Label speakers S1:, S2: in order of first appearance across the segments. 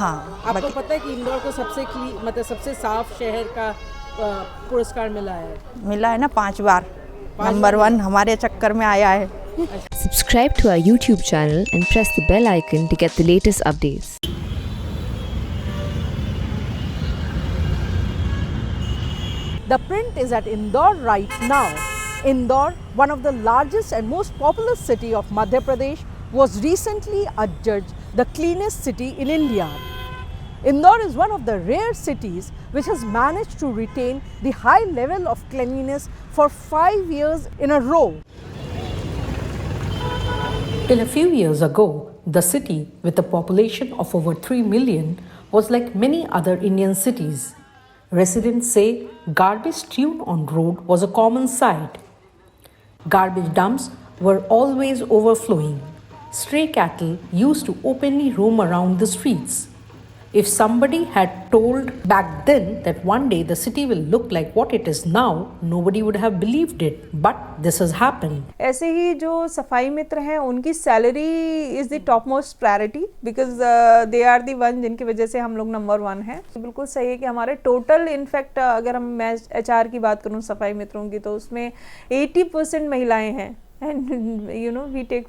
S1: हाँ।
S2: आपको पता है कि इंदौर को मतलब सबसे साफ शहर का पुरस्कार मिला है
S1: ना 5 बार। नंबर 1 हमारे चक्कर में आया है।
S3: Subscribe to our YouTube channel and press the bell icon to get the latest updates.
S2: The Print is at Indore right now. Indore, one of the largest and most populous city of Madhya Pradesh, was recently adjudged the cleanest city in India. Indore is one of the rare cities which has managed to retain the high level of cleanliness for 5 years in a row. Till a few years ago, the city, with a population of over 3 million, was like many other Indian cities. Residents say garbage strewn on road was a common sight. Garbage dumps were always overflowing. Stray cattle used to openly roam around the streets. If somebody had told back then that one day the city will look like what it is now, nobody would have believed it. But this has happened.
S4: ऐसे ही जो सफाई मित्र हैं उनकी salary is the top most priority because they are the one जिनकी वजह से हम लोग नंबर 1 हैं। बिल्कुल सही है कि हमारे टोटल इनफैक्ट अगर मैं HR की बात करूँ सफाई मित्रों की तो उसमें 80% महिलाएं हैं and you know we take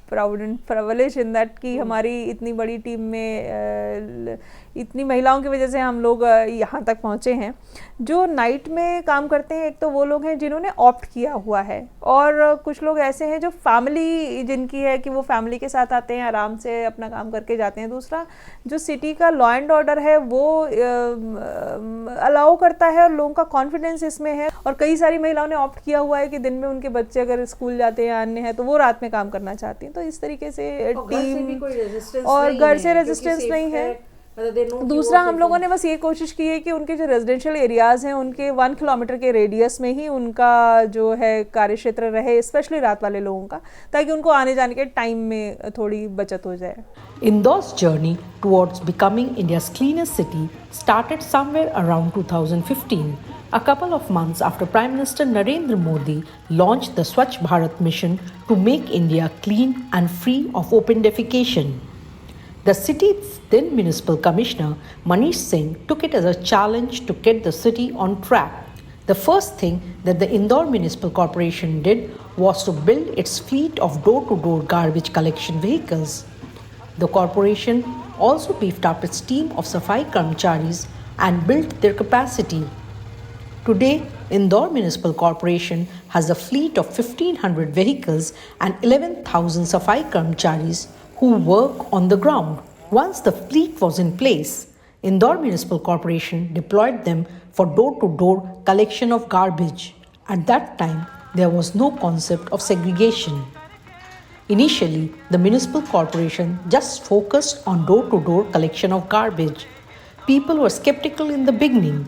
S4: proud and privilege in that कि हमारी इतनी बड़ी टीम में इतनी महिलाओं की वजह से हम लोग यहाँ तक पहुँचे हैं। जो नाइट में काम करते हैं एक तो वो लोग हैं जिन्होंने ऑप्ट किया हुआ है और कुछ लोग ऐसे हैं जो फैमिली जिनकी है कि वो फैमिली के साथ आते हैं आराम से अपना काम करके जाते हैं। दूसरा जो सिटी का लॉ एंड ऑर्डर है वो अलाउ करता है और लोगों का कॉन्फिडेंस इसमें है और कई सारी महिलाओं ने ऑप्ट किया हुआ है कि दिन में उनके बच्चे अगर स्कूल जाते हैं अन्य हैं तो वो रात में काम करना चाहती हैं। तो इस तरीके से टीम और घर से रेजिस्टेंस नहीं है। दूसरा हम लोगों ने बस ये कोशिश की है कि उनके जो रेजिडेंशियल एरियाज हैं उनके 1 किलोमीटर के रेडियस में ही उनका जो है कार्य क्षेत्र रहे, स्पेशली रात वाले लोगों का, ताकि उनको आने जाने के टाइम में थोड़ी बचत हो जाए।
S2: Indore's journey towards becoming India's cleanest city started somewhere around 2015, a couple of months after Prime Minister Narendra Modi launched the Swachh Bharat mission to make India clean and free of open defecation. The city's then municipal commissioner, Manish Singh, took it as a challenge to get the city on track. The first thing that the Indore Municipal Corporation did was to build its fleet of door-to-door garbage collection vehicles. The corporation also beefed up its team of Safai Karmcharis and built their capacity. Today, Indore Municipal Corporation has a fleet of 1,500 vehicles and 11,000 Safai Karmcharis who work on the ground. Once the fleet was in place, Indore Municipal Corporation deployed them for door-to-door collection of garbage. At that time, there was no concept of segregation. Initially, the municipal corporation just focused on door-to-door collection of garbage. People were skeptical in the beginning,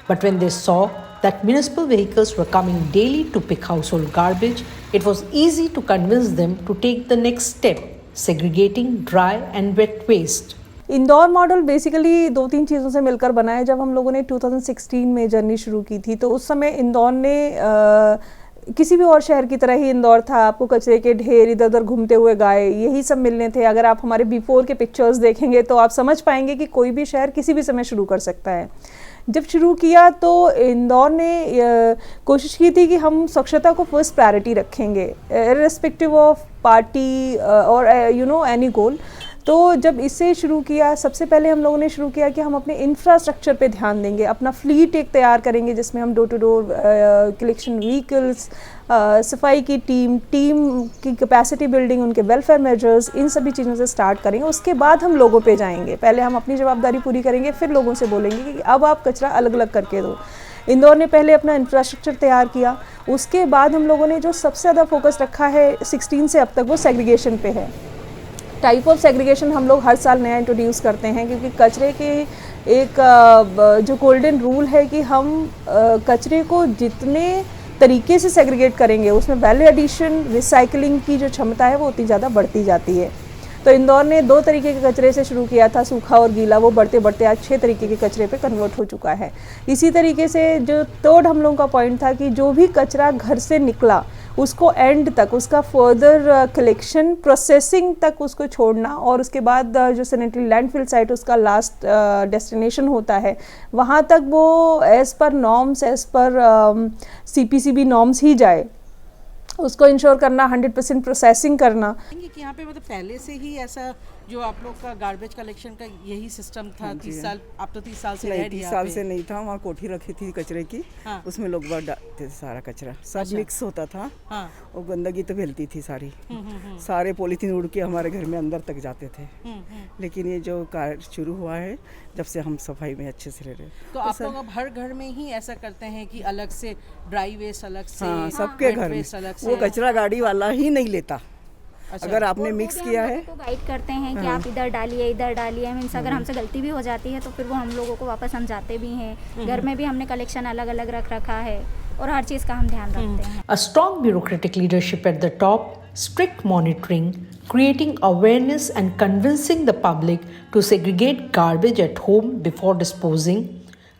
S2: but when they saw that municipal vehicles were coming daily to pick household garbage, it was easy to convince them to take the next step, segregating dry and wet waste.
S4: Indore model basically 2-3 चीज़ों से मिलकर बना है। जब हम लोगों ने 2016 में जर्नी शुरू की थी तो उस समय इंदौर ने किसी भी और शहर की तरह ही इंदौर था। आपको कचरे के ढेर, इधर उधर घूमते हुए गाय, यही सब मिलने थे। अगर आप हमारे बिफोर के पिक्चर्स देखेंगे तो आप समझ पाएंगे कि कोई भी शहर किसी भी समय शुरू कर सकता है। जब शुरू किया तो इंदौर ने कोशिश की थी कि हम स्वच्छता को फर्स्ट प्रायोरिटी रखेंगे इर्रेस्पेक्टिव ऑफ पार्टी और यू नो एनी गोल। तो जब इससे शुरू किया सबसे पहले हम लोगों ने शुरू किया कि हम अपने इंफ्रास्ट्रक्चर पे ध्यान देंगे, अपना फ्लीट एक तैयार करेंगे जिसमें हम door to door collection vehicles, सफाई की टीम की कैपेसिटी बिल्डिंग, उनके वेलफेयर मेजर्स, इन सभी चीज़ों से स्टार्ट करेंगे। उसके बाद हम लोगों पे जाएंगे। पहले हम अपनी जवाबदारी पूरी करेंगे, फिर लोगों से बोलेंगे कि अब आप कचरा अलग अलग करके दो। इंदौर ने पहले अपना इंफ्रास्ट्रक्चर तैयार किया, उसके बाद हम लोगों ने जो सबसे ज़्यादा फोकस रखा है 16 से अब तक वो सेग्रीगेशन पे है। टाइप ऑफ सेग्रीगेशन हम लोग हर साल नया इंट्रोड्यूस करते हैं क्योंकि कचरे के एक जो गोल्डन रूल है कि हम कचरे को जितने तरीके से सेग्रीगेट करेंगे उसमें वैल्यू एडिशन, रिसाइकलिंग की जो क्षमता है वो उतनी ज़्यादा बढ़ती जाती है। तो इंदौर ने 2 तरीके के कचरे से शुरू किया था, सूखा और गीला, वो बढ़ते बढ़ते आज 6 तरीके के कचरे पे कन्वर्ट हो चुका है। इसी तरीके से जो 3rd हम लोगों का पॉइंट था कि जो भी कचरा घर से निकला उसको एंड तक, उसका फर्दर कलेक्शन प्रोसेसिंग तक उसको छोड़ना, और उसके बाद जो सैनिटरी लैंडफिल साइट उसका लास्ट डेस्टिनेशन होता है, वहाँ तक वो as per norms, as per CPCB norms ही जाए, उसको इंश्योर करना, 100% प्रोसेसिंग करना।
S5: कि यहाँ पे मतलब पहले से ही ऐसा जो आप लोग का गार्बेज कलेक्शन का यही सिस्टम था 30 साल, आप तो 30 साल से रह
S6: नहीं,
S5: रही
S6: 30
S5: हैं
S6: साल
S5: यहाँ
S6: से
S5: पे।
S6: नहीं था, वहाँ कोठी रखी थी कचरे की।
S5: हाँ।
S6: उसमें लोग बाहर डालते थे सारा कचरा, सब
S5: अच्छा।
S6: मिक्स होता था।
S5: हाँ।
S6: और गंदगी तो फैलती थी सारी, सारे पॉलीथीन उड़ के हमारे घर में अंदर तक जाते थे। लेकिन ये जो कार्य शुरू हुआ है, जब से हम सफाई में अच्छे से रह रहे
S5: तो आप लोग अब हर घर में ही ऐसा करते हैं कि अलग से ड्राई वेस्ट अलग से,
S6: हाँ, सबके
S5: वेट
S6: घर में
S5: वेस्ट अलग से?
S6: वो कचरा गाड़ी वाला ही नहीं लेता।
S5: अच्छा।
S6: अगर आपने
S7: वो
S6: मिक्स
S7: भी
S6: किया
S7: हम
S6: है,
S7: लोगों को गाइड करते हैं कि आप इधर डालिए मीन्स अगर हमसे गलती भी हो जाती है तो फिर वो हम लोगों को वापस समझाते भी हैं। घर में भी हमने कलेक्शन अलग अलग रख रखा है और हर चीज़ का हम ध्यान रखते हैं।
S2: A strong bureaucratic leadership at the top, strict monitoring, creating awareness and convincing the public to segregate garbage at home before disposing,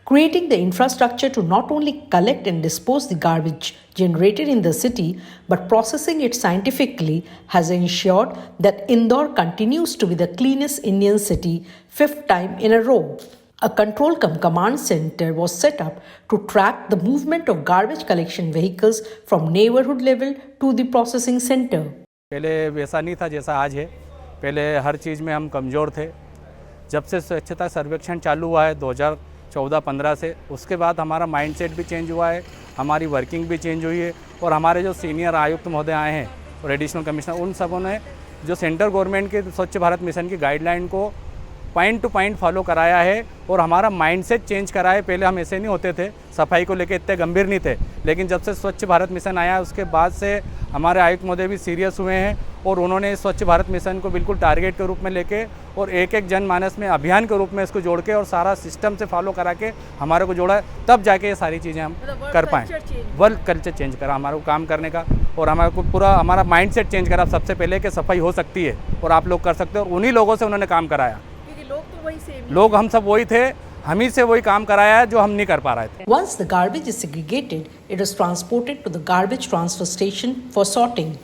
S2: creating the infrastructure to not only collect and dispose the garbage generated in the city but processing it scientifically has ensured that Indore continues to be the cleanest Indian city 5th time in a row. A control command center was set up to track the movement of garbage collection vehicles from neighborhood level to the processing center.
S8: पहले वैसा नहीं था जैसा आज है। पहले हर चीज़ में हम कमज़ोर थे। जब से स्वच्छता सर्वेक्षण चालू हुआ है 2014-15 से, उसके बाद हमारा माइंडसेट भी चेंज हुआ है, हमारी वर्किंग भी चेंज हुई है। और हमारे जो सीनियर आयुक्त महोदय आए हैं और एडिशनल कमिश्नर, उन सबों ने जो सेंट्रल गवर्नमेंट के स्वच्छ भारत मिशन की गाइडलाइन को पॉइंट टू पॉइंट फॉलो कराया है और हमारा माइंडसेट चेंज करा है। पहले हम ऐसे नहीं होते थे, सफाई को लेकर इतने गंभीर नहीं थे, लेकिन जब से स्वच्छ भारत मिशन आया उसके बाद से हमारे आयुक्त महोदय भी सीरियस हुए हैं और उन्होंने स्वच्छ भारत मिशन को बिल्कुल टारगेट के रूप में लेके और एक एक जनमानस में अभियान के रूप में इसको जोड़ के और सारा सिस्टम से फॉलो करा के हमारे को जोड़ा है, तब जाके ये सारी चीज़ें हम कर पाएँ। वर्क कल्चर चेंज करा हमारे को काम करने का और हमारे को पूरा हमारा माइंडसेट चेंज करा सबसे पहले कि सफाई हो सकती है और आप लोग कर सकते हो, और उन्हीं लोगों से उन्होंने काम कराया। लोग हम सब वही थे, हम ही से वही काम कराया है जो हम नहीं कर पा रहे थे।
S2: Once the garbage is segregated, it is transported to the garbage transfer station for sorting.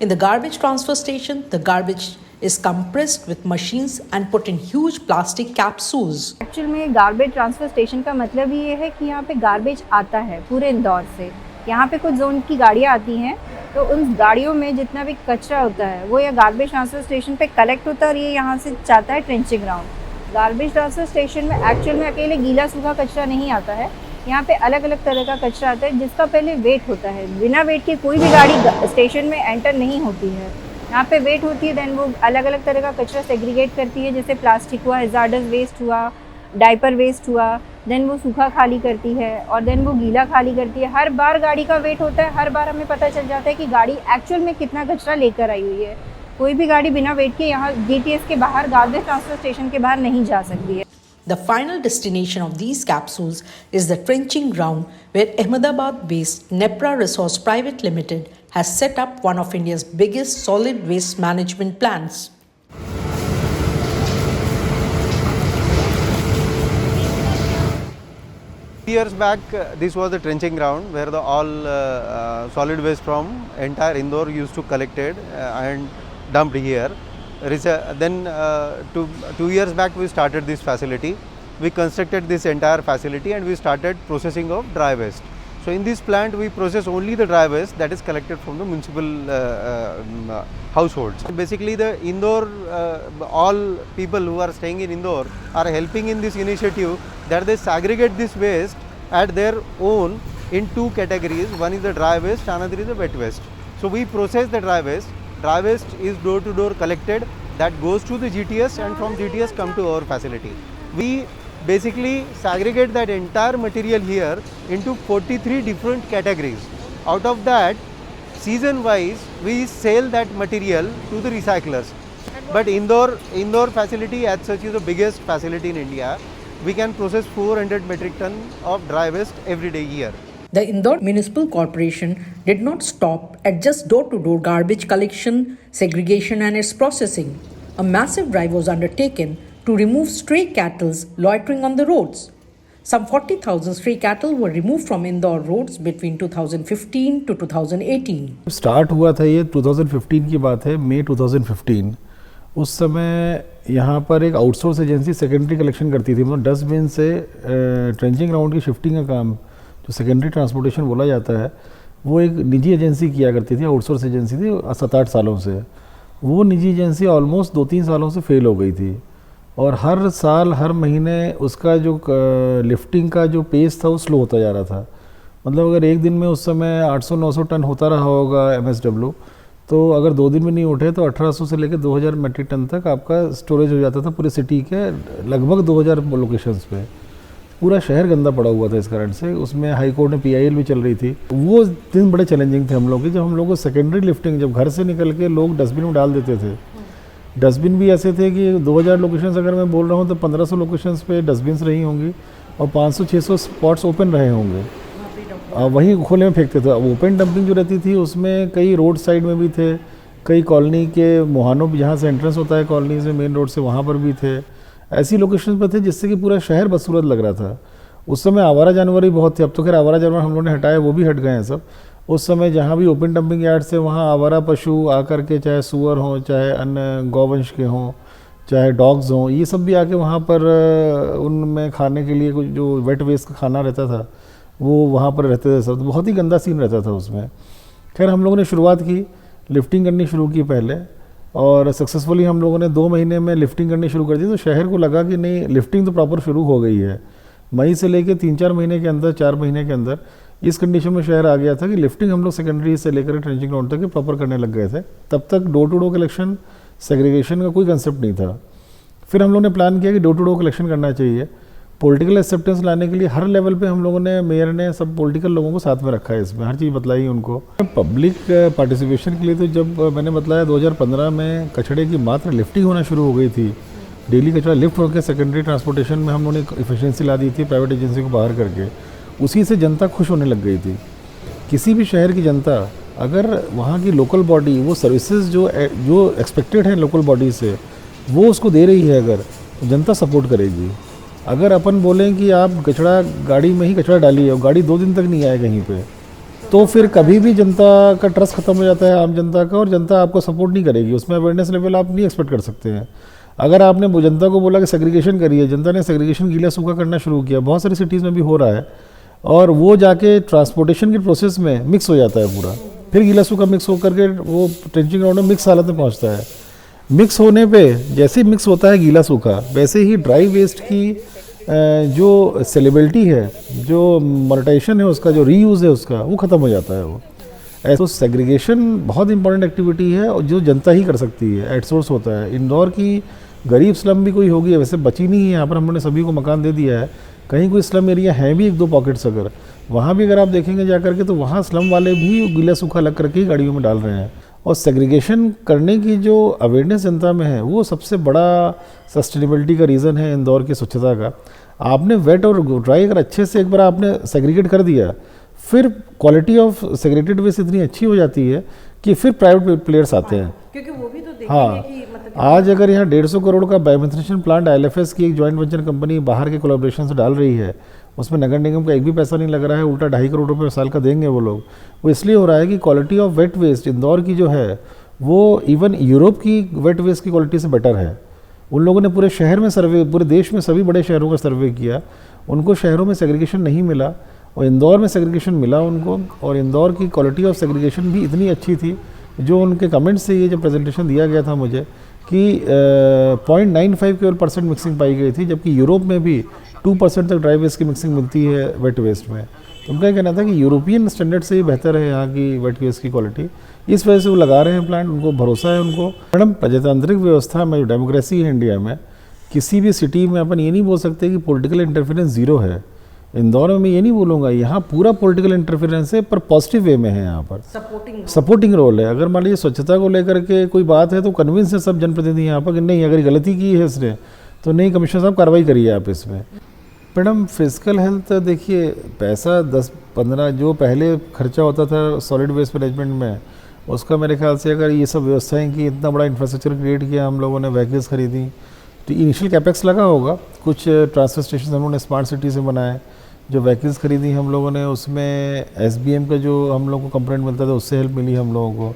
S2: In the garbage transfer station, the garbage is compressed with machines and put in huge plastic capsules.
S9: Actual में garbage transfer station का मतलब ये है कि यहाँ पे garbage आता है पूरे इंदौर से। यहाँ पे कुछ जोन की गाड़ियाँ आती हैं, तो उन गाड़ियों में जितना भी कचरा होता है वो ये गार्बेज ट्रांसफ़र स्टेशन पे कलेक्ट होता है और ये यहाँ से जाता है trenching ground. Garbage transfer station में एक्चुअल में अकेले गीला सूखा कचरा नहीं आता है, यहाँ पे अलग अलग तरह का कचरा आता है जिसका पहले वेट होता है। बिना वेट के कोई भी गाड़ी स्टेशन में एंटर नहीं होती है, यहाँ पे वेट होती है। देन वो अलग अलग तरह का कचरा सेग्रीगेट करती है, जैसे प्लास्टिक हुआ, हैजार्डस वेस्ट हुआ, डाइपर वेस्ट हुआ, देन वो सूखा खाली करती है और देन वो गीला खाली करती है। हर बार गाड़ी का वेट होता है, हर बार हमें पता चल जाता है कि गाड़ी एक्चुअल में कितना कचरा लेकर आई हुई है। कोई भी गाड़ी बिना वेट के यहाँ GTS के बाहर, गार्बेज ट्रांसफ़र स्टेशन के बाहर नहीं जा सकती है।
S2: The final destination of these capsules is the trenching ground where Ahmedabad-based Nepra Resource Private Limited has set up one of India's biggest solid waste management plants.
S10: Years back, this was the trenching ground where the all solid waste from entire Indore used to collected and dumped here. Then 2 years back we started this facility. We constructed this entire facility and we started processing of dry waste. So in this plant we process only the dry waste that is collected from the municipal households. Basically the Indore, all people who are staying in Indore are helping in this initiative that they segregate this waste at their own in 2 categories. One is the dry waste, another is the wet waste. So we process the dry waste. Dry waste is door to door collected, that goes to the GTS and from GTS come to our facility. We basically segregate that entire material here into 43 different categories. Out of that, season wise we sell that material to the recyclers. But Indore facility as such is the biggest facility in India. We can process 400 metric ton of dry waste every day here.
S2: The Indore Municipal Corporation did not stop at just door-to-door garbage collection, segregation and its processing. A massive drive was undertaken to remove stray cattle loitering on the roads. Some 40,000 stray cattle were removed from Indore roads between 2015 to 2018.
S11: Start हुआ था ये 2015 की बात है, मई 2015। उस समय यहाँ पर एक आउटसोर्स एजेंसी सेकेंडरी कलेक्शन करती थी, मतलब डस्टबिन से ट्रेंचिंग ग्राउंड की शिफ्टिंग का काम जो सेकेंडरी ट्रांसपोर्टेशन बोला जाता है, वो एक निजी एजेंसी किया करती थी, आउटसोर्स एजेंसी थी 7-8 सालों से। वो निजी एजेंसी ऑलमोस्ट 2-3 सालों से फेल हो गई थी और हर साल हर महीने उसका जो लिफ्टिंग का जो पेस था वो स्लो होता जा रहा था। मतलब अगर एक दिन में उस समय 800-900 टन होता रहा होगा MSW, तो अगर 2 दिन में नहीं उठे तो 1800 से लेकर 2000 मेट्रिक टन तक आपका स्टोरेज हो जाता था पूरे सिटी के लगभग 2000 लोकेशंस पे। पूरा शहर गंदा पड़ा हुआ था इस कारण से। उसमें हाई कोर्ट में PIL भी चल रही थी। वो दिन बड़े चैलेंजिंग थे हम लोग के, जब हम लोग को सेकेंडरी लिफ्टिंग, जब घर से निकल के लोग डस्टबिन में डाल देते थे। डस्टबिन भी ऐसे थे कि 2000 लोकेशंस अगर मैं बोल रहा हूँ तो 1500 लोकेशंस पे डस्टबिन्स रही होंगी और 500-600 स्पॉट्स ओपन रहे होंगे, वहीं खुले में फेंकते थे। ओपन डंपिंग जो रहती थी उसमें कई रोड साइड में भी थे, कई कॉलोनी के मुहानों जहाँ से एंट्रेंस होता है कॉलोनी से मेन रोड से, वहाँ पर भी थे। ऐसी लोकेशन पर थे जिससे कि पूरा शहर बदसूरत लग रहा था। उस समय आवारा जानवर ही बहुत थे, अब तो खैर आवारा जानवर हम लोगों ने हटाए, वो भी हट गए हैं सब। उस समय जहाँ भी ओपन डंपिंग यार्ड से वहाँ आवारा पशु आकर के, चाहे सुअर हों, चाहे अन्य गौवंश के हों, चाहे डॉग्स हों, ये सब भी आके वहाँ पर उनमें खाने के लिए कुछ जो वेट वेस्ट का खाना रहता था वो वहाँ पर रहते थे सब। तो बहुत ही गंदा सीन रहता था उसमें। खैर हम लोगों ने शुरुआत की, लिफ्टिंग करनी शुरू की पहले, और सक्सेसफुली हम लोगों ने 2 महीने में लिफ्टिंग करनी शुरू कर दी। तो शहर को लगा कि नहीं, लिफ्टिंग तो प्रॉपर शुरू हो गई है। मई से लेकर 3-4 महीने के अंदर, 4 महीने के अंदर इस कंडीशन में शहर आ गया था कि लिफ्टिंग हम लोग सेकेंडरी से लेकर ट्रेंचिंग ग्राउंड तक प्रॉपर करने लग गए थे। तब तक door to door collection, segregation का कोई कंसेप्ट नहीं था। फिर हम लोगों ने प्लान किया कि डोर टू डोर कलेक्शन करना चाहिए। पॉलिटिकल एक्सेप्टेंस लाने के लिए हर लेवल पे हम लोगों ने, मेयर ने सब पॉलिटिकल लोगों को साथ में रखा है, इसमें हर चीज़ बताई उनको। पब्लिक पार्टिसिपेशन के लिए तो जब मैंने बताया 2015 में कचड़े की मात्र लिफ्टिंग होना शुरू हो गई थी, डेली कचरा लिफ्ट होकर सेकेंडरी ट्रांसपोर्टेशन में हम लोगों ने इफिशिएंसी ला दी थी प्राइवेट एजेंसी को बाहर करके। उसी से जनता खुश होने लग गई थी। किसी भी शहर की जनता अगर वहाँ की लोकल बॉडी वो सर्विसेज जो एक्सपेक्टेड है लोकल बॉडी से वो उसको दे रही है, अगर तो जनता सपोर्ट करेगी। अगर अपन बोलें कि आप कचड़ा गाड़ी में ही कचड़ा डालिए और गाड़ी 2 दिन तक नहीं आए कहीं पे, तो फिर कभी भी जनता का ट्रस्ट खत्म हो जाता है, आम जनता का, और जनता आपको सपोर्ट नहीं करेगी। उसमें अवेयरनेस लेवल आप नहीं एक्सपेक्ट कर सकते हैं। अगर आपने जनता को बोला कि सेग्रीगेशन करिए, जनता ने सेग्रीगेशन गीला सूखा करना शुरू किया, बहुत सारी सिटीज़ में भी हो रहा है, और वो जाके ट्रांसपोर्टेशन के प्रोसेस में मिक्स हो जाता है पूरा। फिर गीला सूखा मिक्स होकर के वो ट्रेंचिंग ग्राउंड में मिक्स हालत में पहुँचता है। मिक्स होने पे जैसे मिक्स होता है गीला सूखा, वैसे ही ड्राई वेस्ट की जो सेलेबिलिटी है, जो मोनेटाइजेशन है उसका, जो रीयूज़ है उसका, वो ख़त्म हो जाता है। वो ऐसा तो सेग्रीगेशन बहुत इंपॉर्टेंट एक्टिविटी है और जो जनता ही कर सकती है, एट सोर्स होता है। इंदौर की गरीब स्लम भी कोई होगी, वैसे बची नहीं है, यहाँ पर हमने सभी को मकान दे दिया है। कहीं कोई स्लम एरिया है भी 1-2 पॉकेट्स, अगर वहाँ भी अगर आप देखेंगे जा करके तो वहाँ स्लम वाले भी गीला सूखा लग करके ही गाड़ियों में डाल रहे हैं। और सेग्रीगेशन करने की जो अवेयरनेस जनता में है वो सबसे बड़ा सस्टेनेबिलिटी का रीज़न है इंदौर की स्वच्छता का। आपने वेट और ड्राई अगर अच्छे से एक बार आपने सेग्रीगेट कर दिया, फिर क्वालिटी ऑफ सेग्रीगेटेड वेस्ट इतनी अच्छी हो जाती है कि फिर प्राइवेट प्लेयर्स आते हैं।
S5: क्योंकि वो भी तो देखेंगे कि मतलब
S11: आज अगर यहाँ 150 करोड़ का बायोमेथनेशन प्लांट ILFS की एक जॉइंट वेंचर कंपनी बाहर के कोलैबोरेशन से डाल रही है, उसमें नगर निगम का एक भी पैसा नहीं लग रहा है, उल्टा 2.5 करोड़ रुपये साल का देंगे वो लोग। वो इसलिए हो रहा है कि quality of wet waste Indore की जो है वो इवन यूरोप की वेट वेस्ट की क्वालिटी से बेटर है। उन लोगों ने पूरे शहर में सर्वे, पूरे देश में सभी बड़े शहरों का सर्वे किया, उनको शहरों में सेग्रीगेशन नहीं मिला और इंदौर में सेग्रीगेशन मिला उनको। और इंदौर की क्वालिटी ऑफ सेग्रीगेशन भी इतनी अच्छी थी, जो उनके कमेंट्स से ये जब प्रेजेंटेशन दिया गया था मुझे कि 0.95 केवल % मिक्सिंग पाई गई थी, जबकि यूरोप में भी 2% तक ड्राई वेस्ट की मिक्सिंग मिलती है वेट वेस्ट में। तो उनका कहना था कि यूरोपियन स्टैंडर्ड से ही बेहतर है यहाँ की वेट वेस्ट की क्वालिटी। इस वजह से वो लगा रहे हैं प्लांट, उनको भरोसा है उनको। मैडम, प्रजातांत्रिक व्यवस्था में जो डेमोक्रेसी है इंडिया में, किसी भी सिटी में अपन ये नहीं बोल सकते कि पॉलिटिकल इंटरफेरेंस ज़ीरो है। इंदौर में मैं ये नहीं बोलूँगा, यहाँ पूरा पॉलिटिकल इंटरफेरेंस है, पर पॉजिटिव वे में है। यहाँ पर सपोर्टिंग रोल है। अगर मान लीजिए स्वच्छता को लेकर के कोई बात है तो कन्विंस है सब जनप्रतिनिधि यहाँ पर कि नहीं, अगर गलती की है इसने तो नहीं, कमिश्नर साहब कार्रवाई करिए आप इसमें। मैडम, फिजिकल हेल्थ देखिए, पैसा 10-15 जो पहले खर्चा होता था सॉलिड वेस्ट मैनेजमेंट में, उसका मेरे ख्याल से अगर ये सब व्यवस्थाएं की, इतना बड़ा इंफ्रास्ट्रक्चर क्रिएट किया हम लोगों ने, व्हीकल्स खरीदी, तो इनिशियल कैपेक्स लगा होगा, कुछ ट्रांसफर स्टेशन हम लोगों ने स्मार्ट सिटी से बनाए, जो व्हीकल्स खरीदी हम लोगों ने उसमें SBM का जो हम लोगों को कंपोनेंट मिलता था उससे हेल्प मिली हम लोगों को।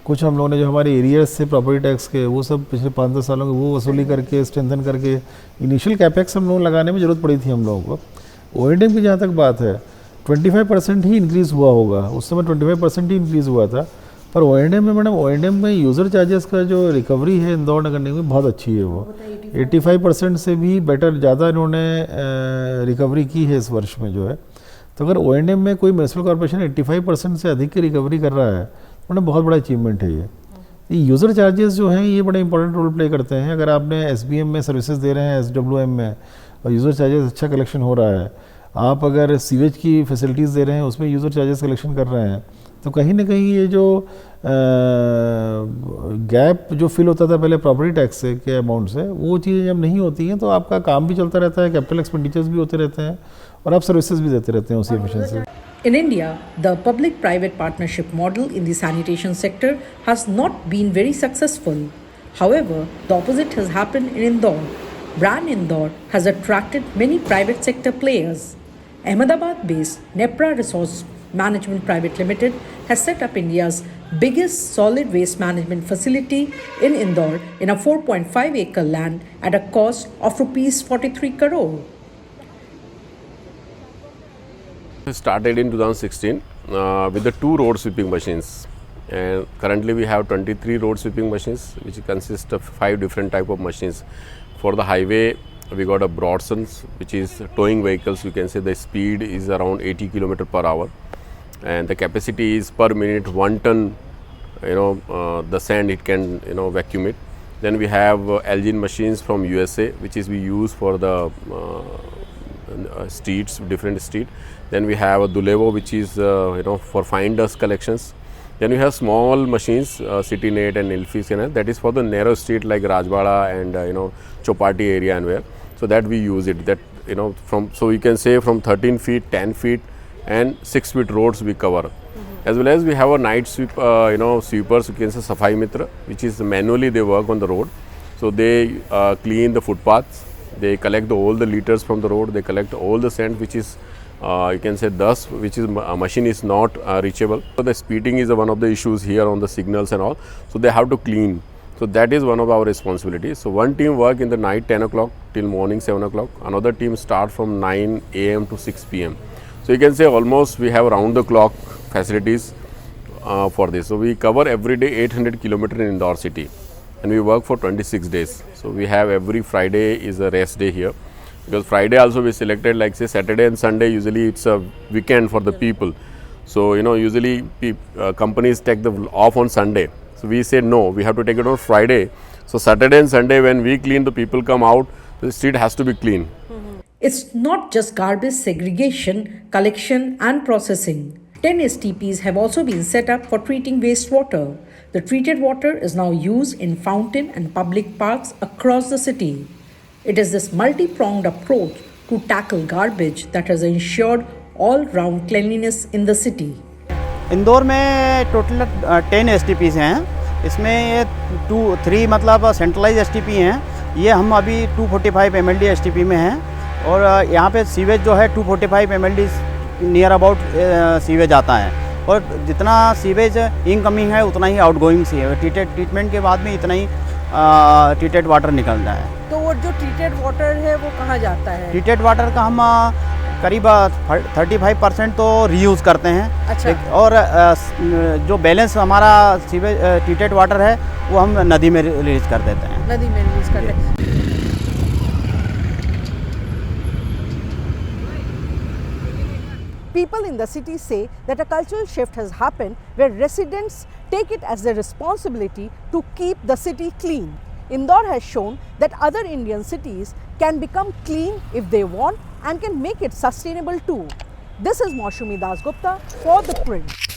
S11: कुछ हम लोगों ने जो हमारे एरियाज से प्रॉपर्टी टैक्स के वो सब पिछले 5-10 सालों के वो वसूली करके स्ट्रेंथन करके इनिशियल कैपेक्स हम लोग लगाने में ज़रूरत पड़ी थी हम लोगों को। O&M की जहाँ तक बात है 25% ही इंक्रीज़ हुआ होगा, उस समय 25% ही इंक्रीज़ हुआ था। पर O&M में मैडम O&M में यूज़र चार्जेस का जो रिकवरी है इंदौर नगर निगम में बहुत अच्छी है, वो 85% से भी बेटर ज़्यादा इन्होंने रिकवरी की है इस वर्ष में जो है। तो अगर O&M में कोई म्यूनसिपल कॉर्पोरेशन 85% से अधिक की रिकवरी कर रहा है मैडम बहुत बड़ा अचीवमेंट है ये यूज़र चार्जेस जो हैं ये बड़े इंपॉर्टेंट रोल प्ले करते हैं। अगर आपने SBM में सर्विसेज दे रहे हैं SWM में और यूज़र चार्जेस अच्छा कलेक्शन हो रहा है, आप अगर सीवेज की फैसिलिटीज़ दे रहे हैं उसमें यूज़र चार्जेस कलेक्शन कर रहे हैं, तो कहीं ना कहीं ये जो गैप जो फिल होता था पहले प्रॉपर्टी टैक्स से के अमाउंट से, वो चीज़ें जब नहीं होती हैं तो आपका काम भी चलता रहता है, कैपिटल एक्सपेंडिचर्स भी होते रहते हैं और आप सर्विसेज भी देते रहते हैं उसी efficiency.
S2: In India, the public-private partnership model in the sanitation sector has not been very successful. However, the opposite has happened in Indore. Brand Indore has attracted many private sector players. Ahmedabad-based Nepra Resource Management Private Limited has set up India's biggest solid waste management facility in Indore in a 4.5-acre land at a cost of rupees 43 crore.
S12: Started in 2016 with the 2 road sweeping machines, and currently we have 23 road sweeping machines which consist of 5 different type of machines. For the highway we got a Broadsons, which is towing vehicles. You can say the speed is around 80 km per hour and the capacity is per minute 1 ton, the sand it can vacuum it. Then we have Elgin machines from USA, which is we use for the streets, different street. Then we have a Dulevo, which is for fine dust collections. Then we have small machines, CityNet and Ilfis, that is for the narrow street like Rajbada and Chopati area and where. So that we use it. That so you can say from 13 feet, 10 feet, and 6 feet roads we cover. As well as we have a night sweep, sweepers. You can say Safai Mitra, which is manually they work on the road. So they clean the footpaths. They collect all the litters from the road. They collect all the sand which is you can say dust, which is machine is not reachable. So the speeding is one of the issues here on the signals and all. So they have to clean. So that is one of our responsibilities. So one team work in the night 10 o'clock till morning 7 o'clock. Another team start from 9 a.m. to 6 p.m. So you can say almost we have round the clock facilities for this. So we cover every day 800 kilometers in Indore city. And we work for 26 days. So we have every Friday is a rest day here, because Friday also we selected, like say Saturday and Sunday usually it's a weekend for the people. So usually companies take the off on Sunday. So we say no, we have to take it on Friday. So Saturday and Sunday when we clean, the people come out, the street has to be clean.
S2: It's not just garbage segregation, collection and processing. 10 STPs have also been set up for treating wastewater. The treated water is now used in fountain and public parks across the city. It is this multi-pronged approach to tackle garbage that has ensured all-round cleanliness in the city.
S13: Indore में total 10 STPs हैं। इसमें ये 3 मतलब centralise STP हैं। ये हम अभी 245 MLD STP में हैं और यहाँ पे सीवेज जो है 245 MLD नियर अबाउट सीवेज आता है और जितना सीवेज इनकमिंग है उतना ही आउटगोइंग सी है। ट्रीटमेंट के बाद में इतना ही ट्रीटेड वाटर निकलता है।
S5: तो वो जो ट्रीटेड वाटर है वो कहाँ जाता है?
S13: ट्रीटेड वाटर का हम करीब 35% तो रीयूज़ करते हैं।
S5: अच्छा।
S13: और जो बैलेंस हमारा सीवेज ट्रीटेड वाटर है वो हम नदी में रिलीज कर देते हैं।
S5: नदी में रिलीज कर देते हैं। People in the city say that a cultural shift has happened where residents take it as their responsibility to keep the city clean. Indore has shown that other Indian cities can become clean if they want and can make it sustainable too. This is Maushumi Das Gupta for The Print.